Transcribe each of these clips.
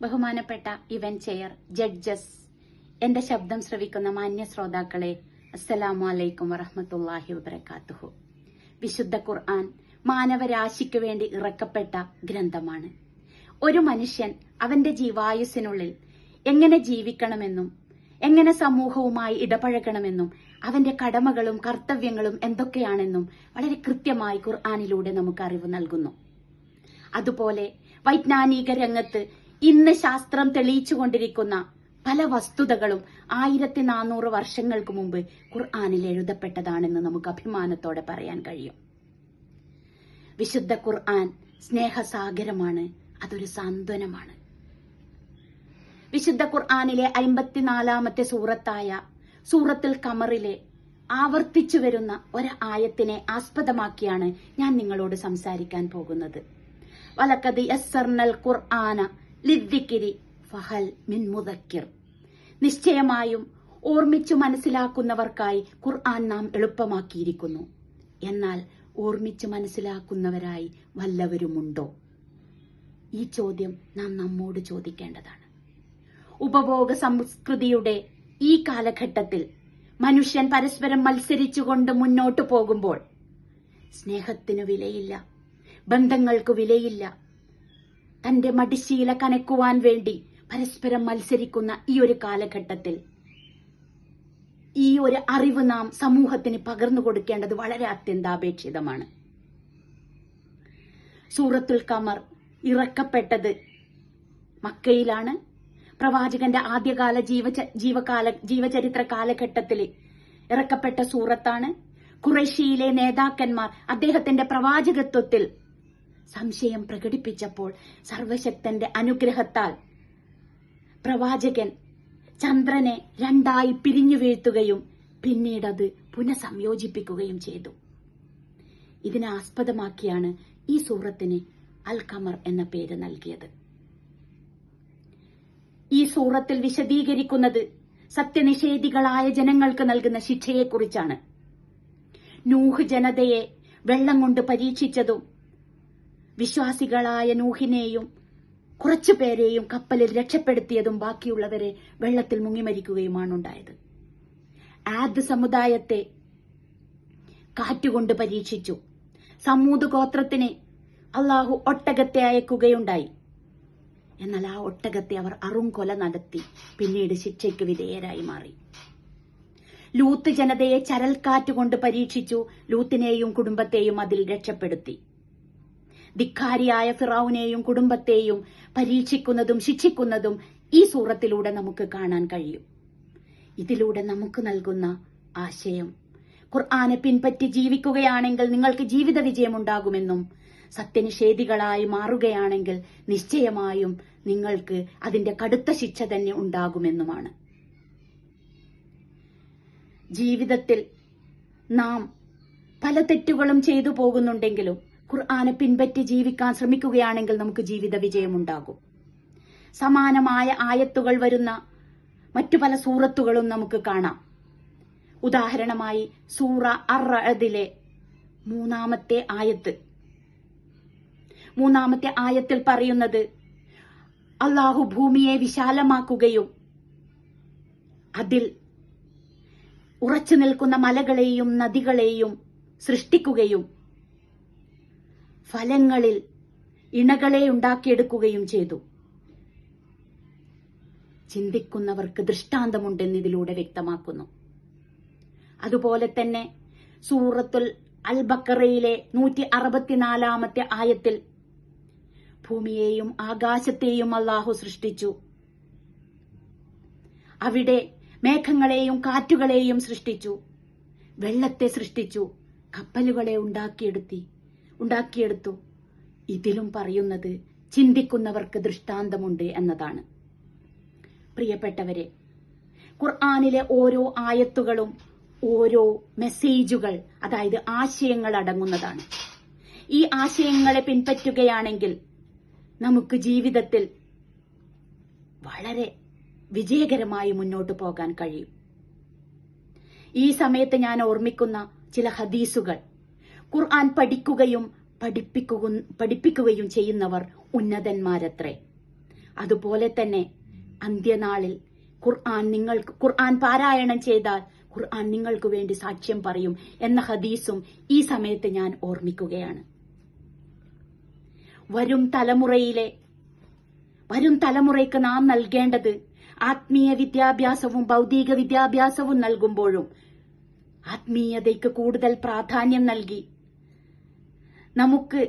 ബഹുമാനപ്പെട്ട event chair, judges, എന്റെ ശബ്ദം ശ്രവിക്കുന്ന മാന്യ ശ്രോതാക്കളെ, അസ്സലാമു അലൈക്കും വറഹ്മത്തുള്ളാഹി വബറകാതുഹു. വിശുദ്ധ ഖുർആൻ മാനവരാശിക്ക് വേണ്ടി ഇറക്കപ്പെട്ട ഗ്രന്ഥമാണ്. ഒരു മനുഷ്യൻ അവന്റെ ജീവായുസ്സിനുള്ളിൽ എങ്ങനെ ജീവിക്കണമെന്നും എങ്ങനെ സമൂഹവുമായി ഇടപഴകണമെന്നും അവന്റെ കടമകളും കർത്തവ്യങ്ങളും എന്തൊക്കെയാണെന്നും വളരെ കൃത്യമായി ഖുർആനിലൂടെ നമുക്ക് അറിവ് നൽകുന്നു. അതുപോലെ വൈജ്ഞാനിക രംഗത്ത് ഇന്ന് ശാസ്ത്രം തെളിയിച്ചുകൊണ്ടിരിക്കുന്ന പല വസ്തുതകളും 1400 വർഷങ്ങൾക്ക് മുമ്പ് ഖുർആനിൽ എഴുതപ്പെട്ടതാണെന്ന് നമുക്ക് അഭിമാനത്തോടെ പറയാൻ കഴിയും. വിശുദ്ധ ഖുർആൻ സ്നേഹസാഗരമാണ്, അതൊരു സാന്ത്വനമാണ്. വിശുദ്ധ ഖുർആനിലെ 54ാമത്തെ സൂറത്തായ സൂറത്തുൽ ഖമറിലെ ആവർത്തിച്ചു വരുന്ന ഒരു ആയത്തിനെ ആസ്പദമാക്കിയാണ് ഞാൻ നിങ്ങളോട് സംസാരിക്കാൻ പോകുന്നത്. വലഖദ് യസ്സർനൽ ഖുർആന ലിദ്ദിക്രി ഫഹൽ മിൻ മുദക്കിർ. നിശ്ചയമായും ഓർമ്മിച്ചു മനസ്സിലാക്കുന്നവർക്കായി ഖുർആൻ നാം എളുപ്പമാക്കിയിരിക്കുന്നു. എന്നാൽ ഓർമ്മിച്ചു മനസ്സിലാക്കുന്നവരായി വല്ലവരുമുണ്ടോ? ഈ ചോദ്യം നാം നമ്മോട് ചോദിക്കേണ്ടതാണ്. ഉപഭോഗ സംസ്കൃതിയുടെ ഈ കാലഘട്ടത്തിൽ മനുഷ്യൻ പരസ്പരം മത്സരിച്ചുകൊണ്ട് മുന്നോട്ടു പോകുമ്പോൾ സ്നേഹത്തിനു വിലയില്ല, ബന്ധങ്ങൾക്ക് വിലയില്ല. തന്റെ മടിശീല കനക്കുവാൻ വേണ്ടി പരസ്പരം മത്സരിക്കുന്ന ഈ ഒരു കാലഘട്ടത്തിൽ ഈ ഒരു അറിവ് നാം സമൂഹത്തിന് പകർന്നു കൊടുക്കേണ്ടത് വളരെ അത്യന്താപേക്ഷിതമാണ്. സൂറത്തുൽ ഖമർ ഇറക്കപ്പെട്ടത് മക്കയിലാണ്. പ്രവാചകന്റെ ആദ്യകാല ജീവചരിത്ര കാലഘട്ടത്തിൽ ഇറക്കപ്പെട്ട സൂറത്താണ്. ഖുറൈശിയിലെ നേതാക്കന്മാർ അദ്ദേഹത്തിന്റെ പ്രവാചകത്വത്തിൽ സംശയം പ്രകടിപ്പിച്ചപ്പോൾ സർവശക്തന്റെ അനുഗ്രഹത്താൽ പ്രവാചകൻ ചന്ദ്രനെ 2 പിരിഞ്ഞു വീഴ്ത്തുകയും പിന്നീടത് പുനഃസംയോജിപ്പിക്കുകയും ചെയ്തു. ഇതിനെ ആസ്പദമാക്കിയാണ് ഈ സൂറത്തിന് അൽ ഖമർ എന്ന പേര് നൽകിയത്. ഈ സൂറത്തിൽ വിശദീകരിക്കുന്നത് സത്യനിഷേധികളായ ജനങ്ങൾക്ക് നൽകുന്ന ശിക്ഷയെക്കുറിച്ചാണ്. നൂഹ് ജനതയെ വെള്ളം കൊണ്ട് പരീക്ഷിച്ചതും വിശ്വാസികളായ നൂഹിനെയും കുറച്ചുപേരെയും കപ്പലിൽ രക്ഷപ്പെടുത്തിയതും ബാക്കിയുള്ളവരെ വെള്ളത്തിൽ മുങ്ങിമരിക്കുകയുമാണ് ഉണ്ടായത്. ആദ് സമുദായത്തെ കാറ്റുകൊണ്ട് പരീക്ഷിച്ചു. സമൂദ് ഗോത്രത്തിന് അള്ളാഹു ഒട്ടകത്തെ അയക്കുകയുണ്ടായി. എന്നാൽ ആ ഒട്ടകത്തെ അവർ അറുംകൊല നടത്തി പിന്നീട് ശിക്ഷയ്ക്ക് വിധേയരായി മാറി. ലൂത്ത് ജനതയെ ചരൽക്കാറ്റുകൊണ്ട് പരീക്ഷിച്ചു. ലൂത്തിനെയും കുടുംബത്തെയും അതിൽ രക്ഷപ്പെടുത്തി. ധിക്കാരിയായ ഫിറഔനെയും കുടുംബത്തെയും പരീക്ഷിക്കുന്നതും ശിക്ഷിക്കുന്നതും ഈ സൂറത്തിലൂടെ നമുക്ക് കാണാൻ കഴിയും. ഇതിലൂടെ നമുക്ക് നൽകുന്ന ആശയം, ഖുർആനെ പിൻപറ്റി ജീവിക്കുകയാണെങ്കിൽ നിങ്ങൾക്ക് ജീവിത വിജയമുണ്ടാകുമെന്നും സത്യനിഷേധികളായി മാറുകയാണെങ്കിൽ നിശ്ചയമായും നിങ്ങൾക്ക് അതിന്റെ കടുത്ത ശിക്ഷ തന്നെ ഉണ്ടാകുമെന്നുമാണ്. ജീവിതത്തിൽ നാം പല തെറ്റുകളും ചെയ്തു പോകുന്നുണ്ടെങ്കിലും ഖുർആനെ പിൻപറ്റി ജീവിക്കാൻ ശ്രമിക്കുകയാണെങ്കിൽ നമുക്ക് ജീവിത വിജയമുണ്ടാകും. സമാനമായ ആയത്തുകൾ വരുന്ന മറ്റു പല സൂറത്തുകളും നമുക്ക് കാണാം. ഉദാഹരണമായി സൂറ അർ-റഅദിലെ 3ാമത്തെ ആയത്തിൽ പറയുന്നത്, അള്ളാഹു ഭൂമിയെ വിശാലമാക്കുകയും അതിൽ ഉറച്ചു നിൽക്കുന്ന മലകളെയും നദികളെയും സൃഷ്ടിക്കുകയും ഫലങ്ങളിൽ ഇണകളെ ഉണ്ടാക്കിയെടുക്കുകയും ചെയ്തു. ചിന്തിക്കുന്നവർക്ക് ദൃഷ്ടാന്തമുണ്ടെന്ന് ഇതിലൂടെ വ്യക്തമാക്കുന്നു. അതുപോലെ തന്നെ സൂറത്തുൽ അൽ ബഖറയിലെ 164ാമത്തെ ആയത്തിൽ ഭൂമിയെയും ആകാശത്തെയും അല്ലാഹു സൃഷ്ടിച്ചു. അവിടെ മേഘങ്ങളെയും കാറ്റുകളെയും സൃഷ്ടിച്ചു, വെള്ളത്തെ സൃഷ്ടിച്ചു, കപ്പലുകളെ ഉണ്ടാക്കിയെടുത്തു. ഇതിലും പറയുന്നത് ചിന്തിക്കുന്നവർക്ക് ദൃഷ്ടാന്തമുണ്ട് എന്നതാണ്. പ്രിയപ്പെട്ടവരെ, ഖുർആനിലെ ഓരോ ആയത്തുകളും ഓരോ മെസ്സേജുകൾ, അതായത് ആശയങ്ങൾ അടങ്ങുന്നതാണ്. ഈ ആശയങ്ങളെ പിൻപറ്റുകയാണെങ്കിൽ നമുക്ക് ജീവിതത്തിൽ വളരെ വിജയകരമായി മുന്നോട്ട് പോകാൻ കഴിയും. ഈ സമയത്ത് ഞാൻ ഓർമ്മിക്കുന്ന ചില ഹദീസുകൾ, ഖുർആൻ പഠിക്കുകയും പഠിപ്പിക്കുകയും ചെയ്യുന്നവർ ഉന്നതന്മാരത്രേ. അതുപോലെ തന്നെ അന്ത്യനാളിൽ ഖുർആൻ പാരായണം ചെയ്താൽ ഖുർആൻ നിങ്ങൾക്ക് വേണ്ടി സാക്ഷ്യം പറയും എന്ന ഹദീസും ഈ സമയത്ത് ഞാൻ ഓർമ്മിക്കുകയാണ്. വരും തലമുറയ്ക്ക് നാം നൽകേണ്ടത് ആത്മീയ വിദ്യാഭ്യാസവും ഭൗതിക വിദ്യാഭ്യാസവും നൽകുമ്പോഴും ആത്മീയതയ്ക്ക് കൂടുതൽ പ്രാധാന്യം നൽകി നമുക്ക്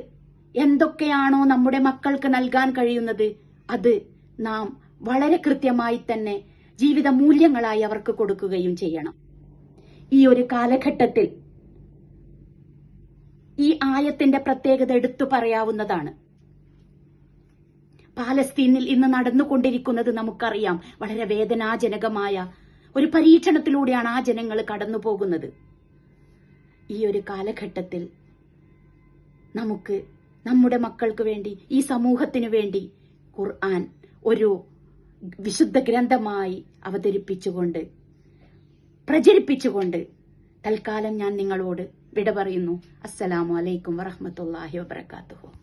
എന്തൊക്കെയാണോ നമ്മുടെ മക്കൾക്ക് നൽകാൻ കഴിയുന്നത് അത് നാം വളരെ കൃത്യമായി തന്നെ ജീവിത മൂല്യങ്ങളായി അവർക്ക് കൊടുക്കുകയും ചെയ്യണം. ഈ ഒരു കാലഘട്ടത്തിൽ ഈ ആയത്തിന്റെ പ്രത്യേകത എടുത്തു പറയാവുന്നതാണ്. പാലസ്തീനിൽ ഇന്ന് നടന്നുകൊണ്ടിരിക്കുന്നത് നമുക്കറിയാം. വളരെ വേദനാജനകമായ ഒരു പരീക്ഷണത്തിലൂടെയാണ് ആ ജനങ്ങൾ കടന്നു പോകുന്നത്. ഈ ഒരു കാലഘട്ടത്തിൽ നമുക്ക് നമ്മുടെ മക്കൾക്ക് വേണ്ടി, ഈ സമൂഹത്തിനു വേണ്ടി ഖുർആൻ ഒരു വിശുദ്ധ ഗ്രന്ഥമായി അവതരിപ്പിച്ചുകൊണ്ട് പ്രചരിപ്പിച്ചുകൊണ്ട് തൽക്കാലം ഞാൻ നിങ്ങളോട് വിട പറയുന്നു. അസ്സലാമു അലൈക്കും വറഹ്മത്തുള്ളാഹി വബറകാതുഹു.